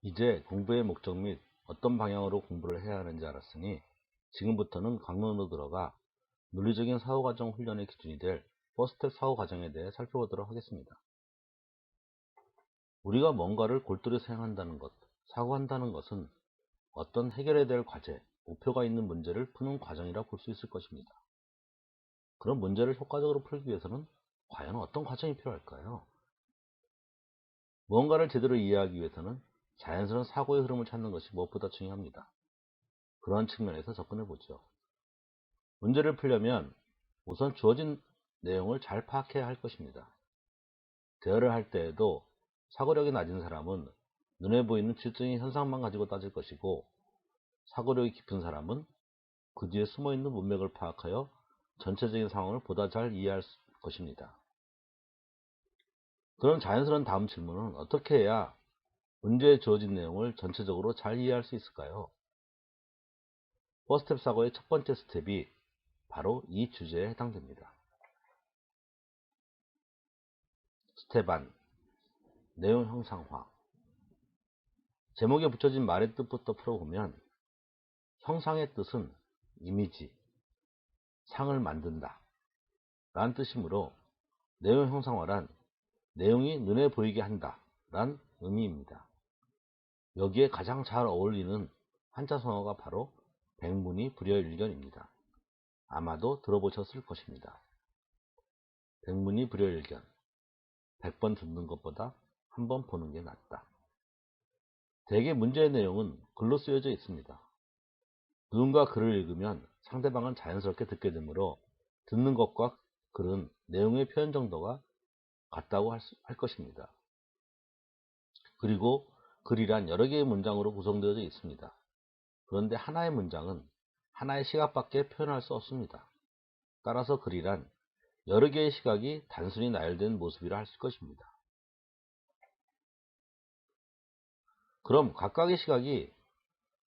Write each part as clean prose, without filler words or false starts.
이제 공부의 목적 및 어떤 방향으로 공부를 해야 하는지 알았으니 지금부터는 강론으로 들어가 논리적인 사고과정 훈련의 기준이 될 4스텝 사고과정에 대해 살펴보도록 하겠습니다. 우리가 뭔가를 골똘히 생각한다는 것, 사고한다는 것은 어떤 해결해야 될 과제, 목표가 있는 문제를 푸는 과정이라 볼 수 있을 것입니다. 그런 문제를 효과적으로 풀기 위해서는 과연 어떤 과정이 필요할까요? 무언가를 제대로 이해하기 위해서는 자연스러운 사고의 흐름을 찾는 것이 무엇보다 중요합니다. 그러한 측면에서 접근해 보죠. 문제를 풀려면 우선 주어진 내용을 잘 파악해야 할 것입니다. 대화를 할 때에도 사고력이 낮은 사람은 눈에 보이는 질적인 현상만 가지고 따질 것이고, 사고력이 깊은 사람은 그 뒤에 숨어있는 문맥을 파악하여 전체적인 상황을 보다 잘 이해할 것입니다. 그런 자연스러운 다음 질문은 어떻게 해야 문제에 주어진 내용을 전체적으로 잘 이해할 수 있을까요? 4스텝 사고의 첫 번째 스텝이 바로 이 주제에 해당됩니다. 스텝 1. 내용 형상화. 제목에 붙여진 말의 뜻부터 풀어보면 형상의 뜻은 이미지, 상을 만든다 라는 뜻이므로 내용 형상화란 내용이 눈에 보이게 한다 란 의미입니다. 여기에 가장 잘 어울리는 한자성어가 바로 백문이 불여일견입니다. 아마도 들어보셨을 것입니다. 백문이 불여일견, 100번 듣는 것보다 한 번 보는 게 낫다. 대개 문제의 내용은 글로 쓰여져 있습니다. 누군가 글을 읽으면 상대방은 자연스럽게 듣게 되므로 듣는 것과 글은 내용의 표현 정도가 같다고 할 것입니다. 그리고 글이란 여러 개의 문장으로 구성되어 있습니다. 그런데 하나의 문장은 하나의 시각밖에 표현할 수 없습니다. 따라서 글이란 여러 개의 시각이 단순히 나열된 모습이라 할 것입니다. 그럼 각각의 시각이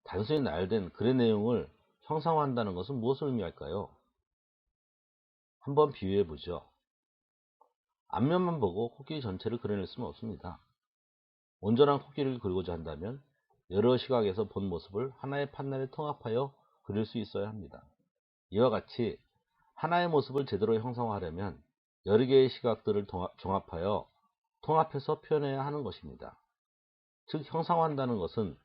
단순히 나열된 글의 내용을 형상화한다는 것은 무엇을 의미할까요? 한번 비유해 보죠. 앞면만 보고 코끼리 전체를 그려낼 수는 없습니다. 온전한 코끼리를 그리고자 한다면 여러 시각에서 본 모습을 하나의 판넬에 통합하여 그릴 수 있어야 합니다. 이와 같이 하나의 모습을 제대로 형상화하려면 여러 개의 시각들을 종합하여 통합해서 표현해야 하는 것입니다. 즉, 형상화한다는 것은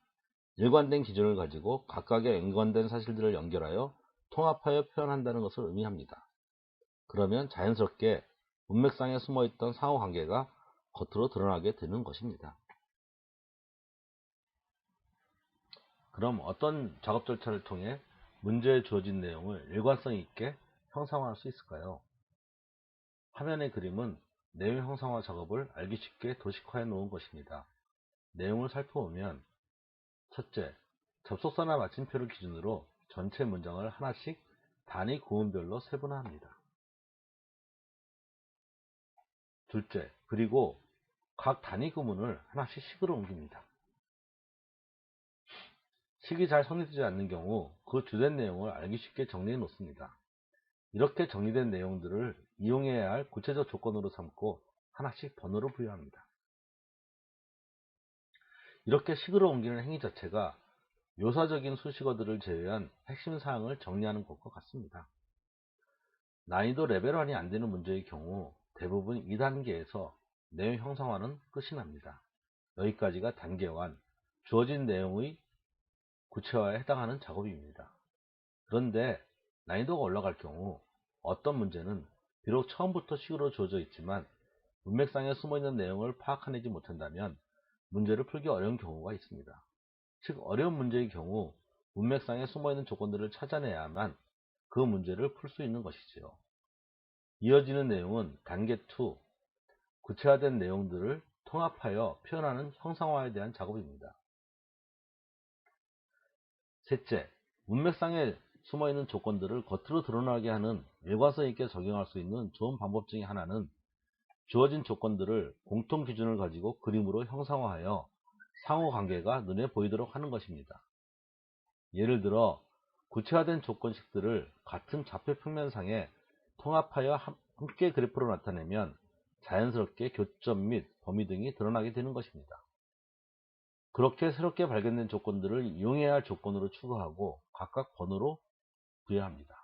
일관된 기준을 가지고 각각의 연관된 사실들을 연결하여 통합하여 표현한다는 것을 의미합니다. 그러면 자연스럽게 문맥상에 숨어있던 상호관계가 겉으로 드러나게 되는 것입니다. 그럼 어떤 작업 절차를 통해 문제에 주어진 내용을 일관성 있게 형상화할 수 있을까요? 화면의 그림은 내용 형상화 작업을 알기 쉽게 도식화해 놓은 것입니다. 내용을 살펴보면 첫째, 접속사나 마침표를 기준으로 전체 문장을 하나씩 단위 구문별로 세분화합니다. 둘째, 그리고 각 단위 구문을 하나씩 식으로 옮깁니다. 식이 잘 정리되지 않는 경우 그 주된 내용을 알기 쉽게 정리해 놓습니다. 이렇게 정리된 내용들을 이용해야 할 구체적 조건으로 삼고 하나씩 번호를 부여합니다. 이렇게 식으로 옮기는 행위 자체가 묘사적인 수식어들을 제외한 핵심 사항을 정리하는 것과 같습니다. 난이도 레벨 1이 안되는 문제의 경우 대부분 2단계에서 내용 형상화는 끝이 납니다. 여기까지가 단계 1, 주어진 내용의 구체화에 해당하는 작업입니다. 그런데 난이도가 올라갈 경우 어떤 문제는 비록 처음부터 식으로 주어져 있지만 문맥상에 숨어있는 내용을 파악해내지 못한다면 문제를 풀기 어려운 경우가 있습니다. 즉, 어려운 문제의 경우 문맥상에 숨어있는 조건들을 찾아내야만 그 문제를 풀 수 있는 것이지요. 이어지는 내용은 단계 2, 구체화된 내용들을 통합하여 표현하는 형상화에 대한 작업입니다. 셋째, 문맥상에 숨어있는 조건들을 겉으로 드러나게 하는 일관성 있게 적용할 수 있는 좋은 방법 중에 하나는 주어진 조건들을 공통 기준을 가지고 그림으로 형상화하여 상호관계가 눈에 보이도록 하는 것입니다. 예를 들어 구체화된 조건식들을 같은 좌표 평면상에 통합하여 함께 그래프로 나타내면 자연스럽게 교점 및 범위 등이 드러나게 되는 것입니다. 그렇게 새롭게 발견된 조건들을 이용해야 할 조건으로 추가하고 각각 번호로 부여합니다.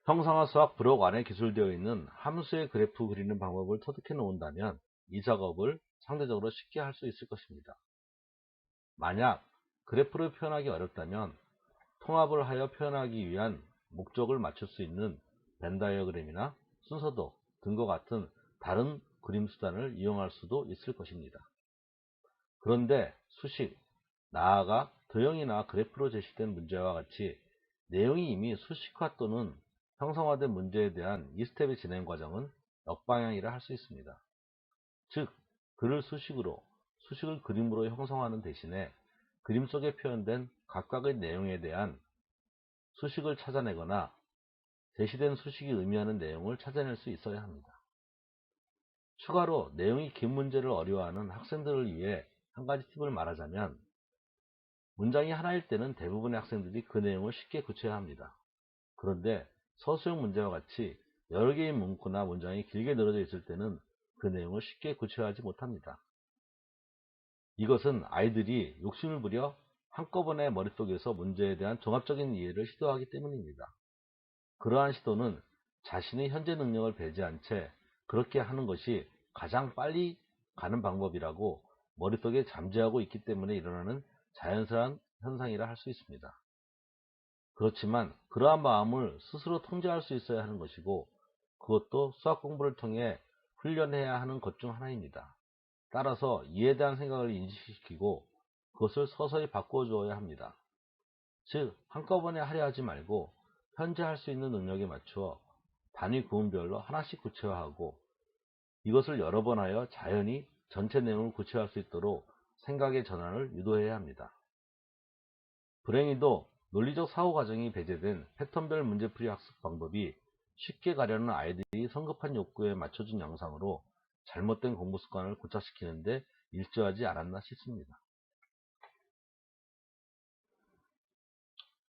형상화 수학 브록 안에 기술되어 있는 함수의 그래프 그리는 방법을 터득해 놓은다면 이 작업을 상대적으로 쉽게 할 수 있을 것입니다. 만약 그래프를 표현하기 어렵다면 통합을 하여 표현하기 위한 목적을 맞출 수 있는 벤 다이어그램이나 순서도 등과 같은 다른 그림 수단을 이용할 수도 있을 것입니다. 그런데 수식, 나아가 도형이나 그래프로 제시된 문제와 같이 내용이 이미 수식화 또는 형성화된 문제에 대한 이 스텝의 진행 과정은 역방향이라 할 수 있습니다. 즉, 글을 수식으로, 수식을 그림으로 형성하는 대신에 그림 속에 표현된 각각의 내용에 대한 수식을 찾아내거나 제시된 수식이 의미하는 내용을 찾아낼 수 있어야 합니다. 추가로 내용이 긴 문제를 어려워하는 학생들을 위해 한 가지 팁을 말하자면 문장이 하나일 때는 대부분의 학생들이 그 내용을 쉽게 구체화해야 합니다. 그런데 서술형 문제와 같이 여러 개의 문구나 문장이 길게 늘어져 있을 때는 그 내용을 쉽게 구체화하지 못합니다. 이것은 아이들이 욕심을 부려 한꺼번에 머릿속에서 문제에 대한 종합적인 이해를 시도하기 때문입니다. 그러한 시도는 자신의 현재 능력을 배제한 채 그렇게 하는 것이 가장 빨리 가는 방법이라고 머릿속에 잠재하고 있기 때문에 일어나는 자연스러운 현상이라 할 수 있습니다. 그렇지만 그러한 마음을 스스로 통제할 수 있어야 하는 것이고 그것도 수학 공부를 통해 훈련해야 하는 것 중 하나입니다. 따라서 이에 대한 생각을 인식시키고 그것을 서서히 바꾸어 주어야 합니다. 즉, 한꺼번에 하려 하지 말고 현재 할 수 있는 능력에 맞추어 단위 구문별로 하나씩 구체화하고 이것을 여러 번 하여 자연히 전체 내용을 구체화할 수 있도록 생각의 전환을 유도해야 합니다. 불행히도 논리적 사고 과정이 배제된 패턴별 문제풀이 학습 방법이 쉽게 가려는 아이들이 성급한 욕구에 맞춰준 양상으로 잘못된 공부 습관을 고착시키는데 일조하지 않았나 싶습니다.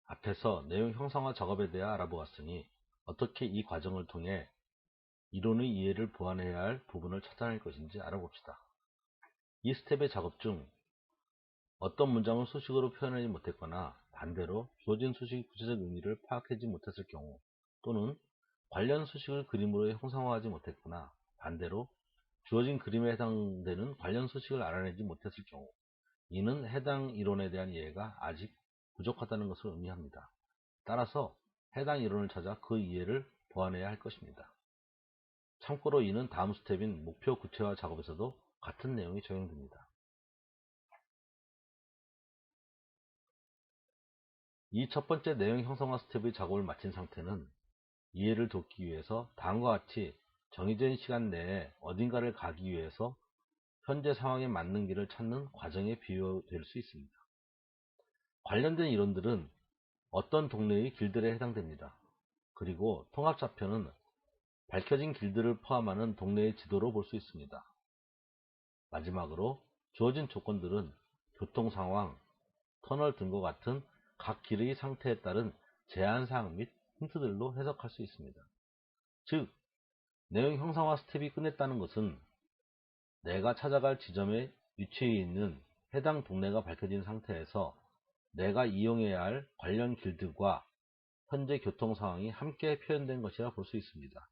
앞에서 내용 형성화 작업에 대해 알아보았으니 어떻게 이 과정을 통해 이론의 이해를 보완해야 할 부분을 찾아낼 것인지 알아봅시다. 이 스텝의 작업 중 어떤 문장을 수식어로 표현하지 못했거나 반대로 주어진 수식의 구체적 의미를 파악하지 못했을 경우 또는 관련 수식을 그림으로 형상화하지 못했거나 반대로 주어진 그림에 해당되는 관련 수식을 알아내지 못했을 경우 이는 해당 이론에 대한 이해가 아직 부족하다는 것을 의미합니다. 따라서 해당 이론을 찾아 그 이해를 보완해야 할 것입니다. 참고로 이는 다음 스텝인 목표 구체화 작업에서도 같은 내용이 적용됩니다. 이 첫 번째 내용 형성화 스텝의 작업을 마친 상태는 이해를 돕기 위해서 다음과 같이 정해진 시간 내에 어딘가를 가기 위해서 현재 상황에 맞는 길을 찾는 과정에 비유될 수 있습니다. 관련된 이론들은 어떤 동네의 길들에 해당됩니다. 그리고 통합좌표는 밝혀진 길들을 포함하는 동네의 지도로 볼 수 있습니다. 마지막으로 주어진 조건들은 교통상황, 터널 등과 같은 각 길의 상태에 따른 제한사항 및 힌트들로 해석할 수 있습니다. 즉, 내용 형상화 스텝이 끝냈다는 것은 내가 찾아갈 지점에 위치해 있는 해당 동네가 밝혀진 상태에서 내가 이용해야 할 관련 길들과 현재 교통 상황이 함께 표현된 것이라 볼 수 있습니다.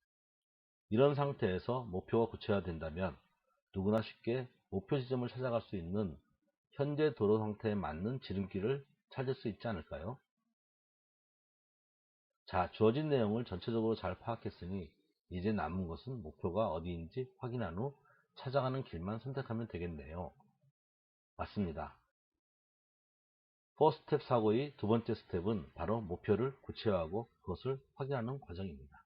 이런 상태에서 목표가 구체화된다면 누구나 쉽게 목표 지점을 찾아갈 수 있는 현재 도로 상태에 맞는 지름길을 찾을 수 있지 않을까요? 자, 주어진 내용을 전체적으로 잘 파악했으니 이제 남은 것은 목표가 어디인지 확인한 후 찾아가는 길만 선택하면 되겠네요. 맞습니다. 4스텝 사고의 두 번째 스텝은 바로 목표를 구체화하고 그것을 확인하는 과정입니다.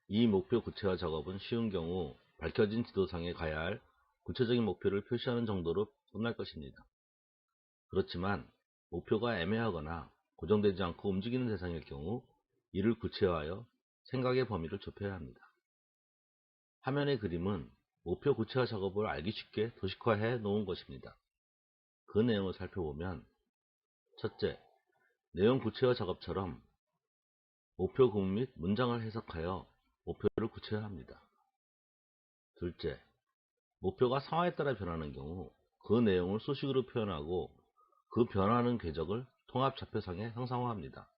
이 목표 구체화 작업은 쉬운 경우 밝혀진 지도상에 가야 할 구체적인 목표를 표시하는 정도로 끝날 것입니다. 그렇지만 목표가 애매하거나 고정되지 않고 움직이는 대상일 경우 이를 구체화하여 생각의 범위를 좁혀야 합니다. 화면의 그림은 목표 구체화 작업을 알기 쉽게 도식화해 놓은 것입니다. 그 내용을 살펴보면 첫째, 내용 구체화 작업처럼 목표 구문 및 문장을 해석하여 목표를 구체화합니다. 둘째, 목표가 상황에 따라 변하는 경우 그 내용을 수식으로 표현하고 그 변화하는 궤적을 통합좌표상에 형상화합니다.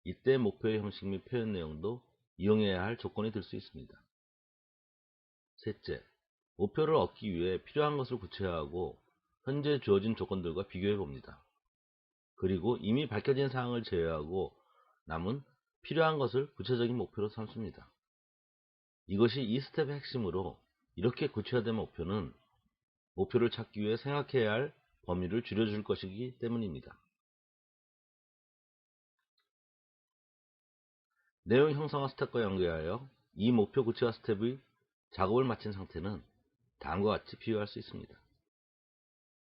이때 목표의 형식 및 표현 내용도 이용해야 할 조건이 될 수 있습니다. 셋째, 목표를 얻기 위해 필요한 것을 구체화하고 현재 주어진 조건들과 비교해 봅니다. 그리고 이미 밝혀진 사항을 제외하고 남은 필요한 것을 구체적인 목표로 삼습니다. 이것이 이 스텝의 핵심으로, 이렇게 구체화된 목표는 목표를 찾기 위해 생각해야 할 범위를 줄여줄 것이기 때문입니다. 내용 형상화 스텝과 연계하여 이 목표 구체화 스텝의 작업을 마친 상태는 다음과 같이 비유할 수 있습니다.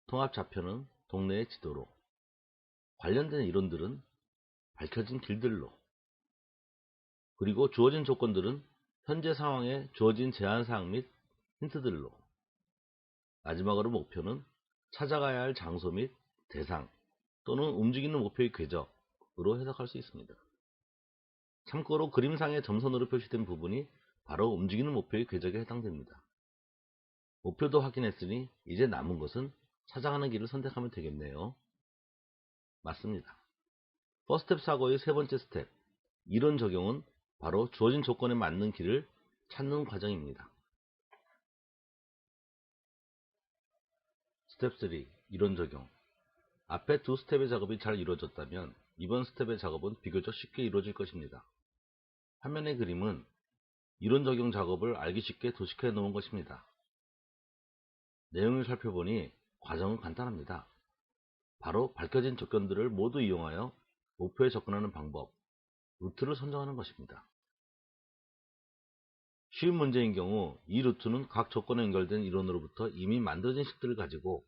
통합 좌표는 동네의 지도로, 관련된 이론들은 밝혀진 길들로, 그리고 주어진 조건들은 현재 상황에 주어진 제한사항 및 힌트들로, 마지막으로 목표는 찾아가야 할 장소 및 대상 또는 움직이는 목표의 궤적으로 해석할 수 있습니다. 참고로 그림상의 점선으로 표시된 부분이 바로 움직이는 목표의 궤적에 해당됩니다. 목표도 확인했으니 이제 남은 것은 찾아가는 길을 선택하면 되겠네요. 맞습니다. 퍼스텝 사고의 세 번째 스텝, 이론 적용은 바로 주어진 조건에 맞는 길을 찾는 과정입니다. 스텝 3, 이론 적용. 앞에 두 스텝의 작업이 잘 이루어졌다면 이번 스텝의 작업은 비교적 쉽게 이루어질 것입니다. 화면의 그림은 이론 적용 작업을 알기 쉽게 도식해 놓은 것입니다. 내용을 살펴보니 과정은 간단합니다. 바로 밝혀진 조건들을 모두 이용하여 목표에 접근하는 방법, 루트를 선정하는 것입니다. 쉬운 문제인 경우 이 루트는 각 조건에 연결된 이론으로부터 이미 만들어진 식들을 가지고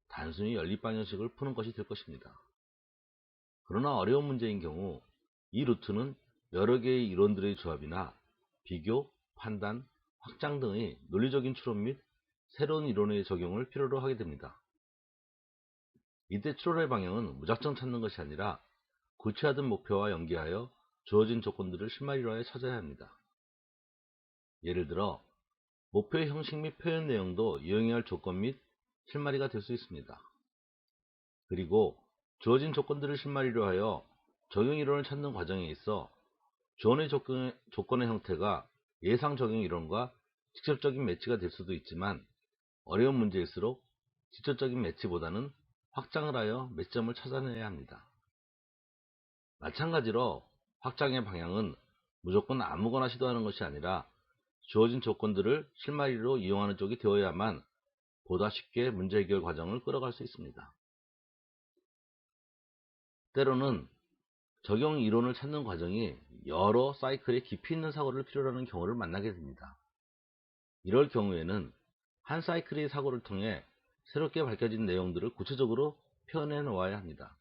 단순히 연립 방정식을 푸는 것이 될 것입니다. 그러나 어려운 문제인 경우 이 루트는 여러 개의 이론들의 조합이나 비교, 판단, 확장 등의 논리적인 추론 및 새로운 이론의 적용을 필요로 하게 됩니다. 이때 추론의 방향은 무작정 찾는 것이 아니라 구체화된 목표와 연계하여 주어진 조건들을 실마리로하여 찾아야 합니다. 예를 들어 목표의 형식 및 표현 내용도 이용해야 할 조건 및 실마리가 될 수 있습니다. 그리고 주어진 조건들을 실마리로 하여 적용 이론을 찾는 과정에 있어 주어의 조건의 형태가 예상 적용 이론과 직접적인 매치가 될 수도 있지만 어려운 문제일수록 직접적인 매치보다는 확장을 하여 매치점을 찾아내야 합니다. 마찬가지로 확장의 방향은 무조건 아무거나 시도하는 것이 아니라 주어진 조건들을 실마리로 이용하는 쪽이 되어야만 보다 쉽게 문제 해결 과정을 끌어갈 수 있습니다. 때로는 적용 이론을 찾는 과정이 여러 사이클의 깊이 있는 사고를 필요로 하는 경우를 만나게 됩니다. 이럴 경우에는 한 사이클의 사고를 통해 새롭게 밝혀진 내용들을 구체적으로 표현해 놓아야 합니다.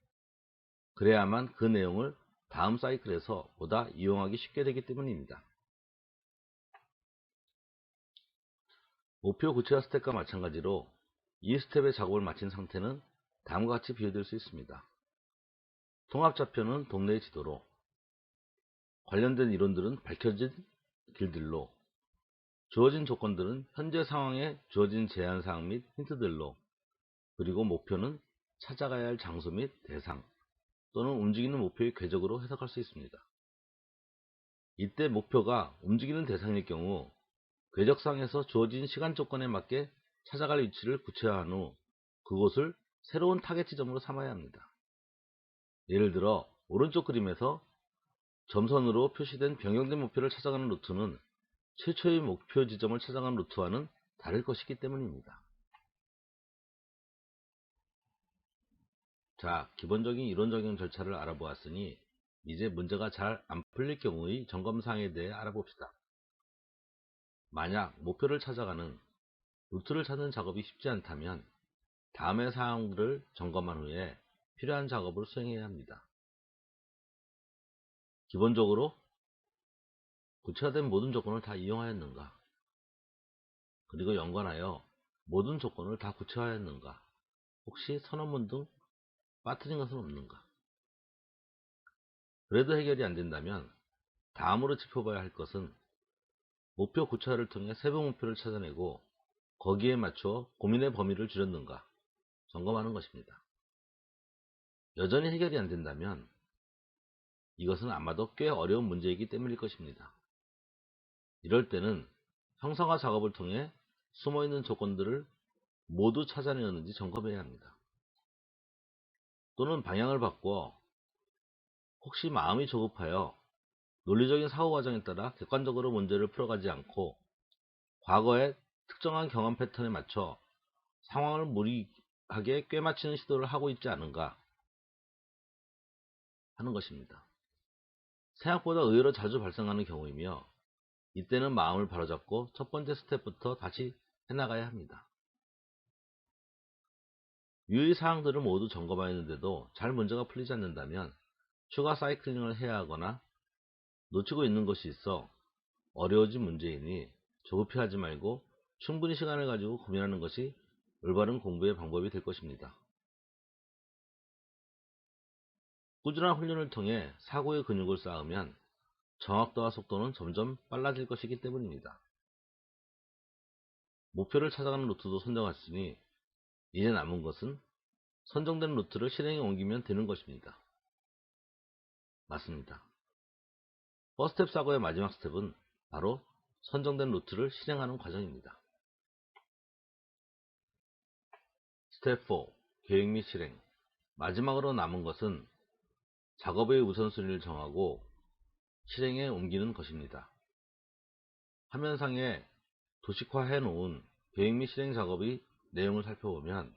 그래야만 그 내용을 다음 사이클에서 보다 이용하기 쉽게 되기 때문입니다. 목표 구체화 스텝과 마찬가지로 이 스텝의 작업을 마친 상태는 다음과 같이 비교될 수 있습니다. 통합좌표는 동네의 지도로, 관련된 이론들은 밝혀진 길들로, 주어진 조건들은 현재 상황에 주어진 제한사항 및 힌트들로, 그리고 목표는 찾아가야 할 장소 및 대상 또는 움직이는 목표의 궤적으로 해석할 수 있습니다. 이때 목표가 움직이는 대상일 경우 궤적상에서 주어진 시간 조건에 맞게 찾아갈 위치를 구체화한 후 그곳을 새로운 타겟 지점으로 삼아야 합니다. 예를 들어 오른쪽 그림에서 점선으로 표시된 변경된 목표를 찾아가는 루트는 최초의 목표 지점을 찾아가는 루트와는 다를 것이기 때문입니다. 자, 기본적인 이론 적용 절차를 알아보았으니 이제 문제가 잘 안 풀릴 경우의 점검사항에 대해 알아봅시다. 만약 목표를 찾아가는 루트를 찾는 작업이 쉽지 않다면 다음의 사항들을 점검한 후에 필요한 작업을 수행해야 합니다. 기본적으로 구체화된 모든 조건을 다 이용하였는가? 그리고 연관하여 모든 조건을 다 구체화했는가? 혹시 선언문 등 빠뜨린 것은 없는가? 그래도 해결이 안 된다면 다음으로 짚어봐야 할 것은 목표 구체화를 통해 세부 목표를 찾아내고 거기에 맞춰 고민의 범위를 줄였는가 점검하는 것입니다. 여전히 해결이 안 된다면 이것은 아마도 꽤 어려운 문제이기 때문일 것입니다. 이럴 때는 형상화 작업을 통해 숨어있는 조건들을 모두 찾아내었는지 점검해야 합니다. 또는 방향을 바꿔 혹시 마음이 조급하여 논리적인 사고 과정에 따라 객관적으로 문제를 풀어가지 않고 과거의 특정한 경험 패턴에 맞춰 상황을 무리하게 꿰맞추는 시도를 하고 있지 않은가 하는 것입니다. 생각보다 의외로 자주 발생하는 경우이며 이때는 마음을 바로잡고 첫 번째 스텝부터 다시 해나가야 합니다. 유의 사항들을 모두 점검하였는데도 잘 문제가 풀리지 않는다면 추가 사이클링을 해야 하거나 놓치고 있는 것이 있어 어려워진 문제이니 조급해하지 말고 충분히 시간을 가지고 고민하는 것이 올바른 공부의 방법이 될 것입니다. 꾸준한 훈련을 통해 사고의 근육을 쌓으면 정확도와 속도는 점점 빨라질 것이기 때문입니다. 목표를 찾아가는 루트도 선정했으니 이제 남은 것은 선정된 루트를 실행에 옮기면 되는 것입니다. 맞습니다. 퍼스텝 사고의 마지막 스텝은 바로 선정된 루트를 실행하는 과정입니다. 스텝 4. 계획 및 실행. 마지막으로 남은 것은 작업의 우선순위를 정하고 실행에 옮기는 것입니다. 화면상에 도식화해 놓은 계획 및 실행 작업의 내용을 살펴보면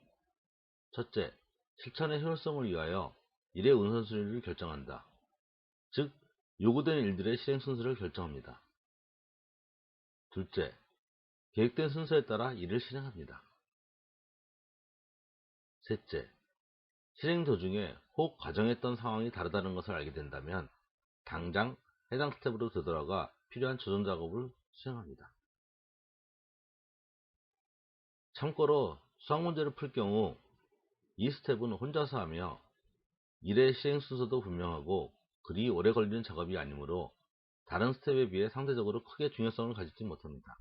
첫째, 실천의 효율성을 위하여 일의 우선순위를 결정한다. 즉, 요구된 일들의 실행 순서를 결정합니다. 둘째, 계획된 순서에 따라 일을 실행합니다. 셋째, 실행 도중에 혹 과정했던 상황이 다르다는 것을 알게 된다면 당장 해당 스텝으로 되돌아가 필요한 조정 작업을 수행합니다. 참고로 수학 문제를 풀 경우 이 스텝은 혼자서 하며 일의 실행 순서도 분명하고 그리 오래 걸리는 작업이 아니므로 다른 스텝에 비해 상대적으로 크게 중요성을 가지지 못합니다.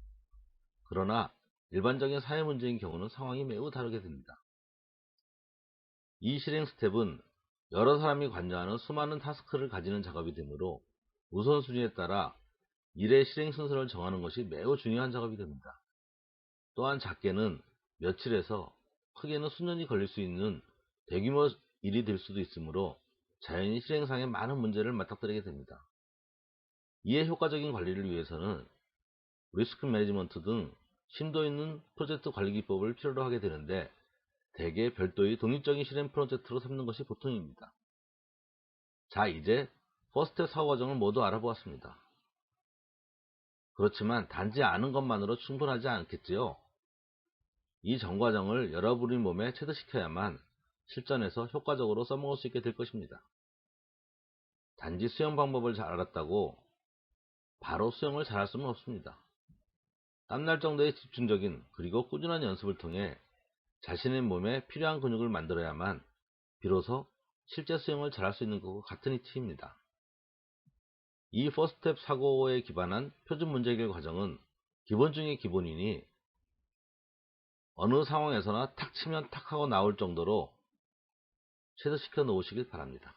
그러나 일반적인 사회 문제인 경우는 상황이 매우 다르게 됩니다. 이 실행 스텝은 여러 사람이 관여하는 수많은 타스크를 가지는 작업이 되므로 우선순위에 따라 일의 실행 순서를 정하는 것이 매우 중요한 작업이 됩니다. 또한 작게는 며칠에서 크게는 수년이 걸릴 수 있는 대규모 일이 될 수도 있으므로 자연히 실행상에 많은 문제를 맞닥뜨리게 됩니다. 이에 효과적인 관리를 위해서는 리스크 매니지먼트 등 심도 있는 프로젝트 관리 기법을 필요로 하게 되는데 대개 별도의 독립적인 실행 프로젝트로 삼는 것이 보통입니다. 자, 이제 퍼스트 사고 과정을 모두 알아보았습니다. 그렇지만 단지 아는 것만으로 충분하지 않겠지요? 이 전 과정을 여러분의 몸에 체득시켜야만 실전에서 효과적으로 써먹을 수 있게 될 것입니다. 단지 수영 방법을 잘 알았다고 바로 수영을 잘할 수는 없습니다. 땀날 정도의 집중적인 그리고 꾸준한 연습을 통해 자신의 몸에 필요한 근육을 만들어야만 비로소 실제 수영을 잘할 수 있는 것과 같은 이치입니다. 이 퍼스텝 사고에 기반한 표준 문제 해결 과정은 기본 중의 기본이니 어느 상황에서나 탁 치면 탁 하고 나올 정도로 체득시켜 놓으시길 바랍니다.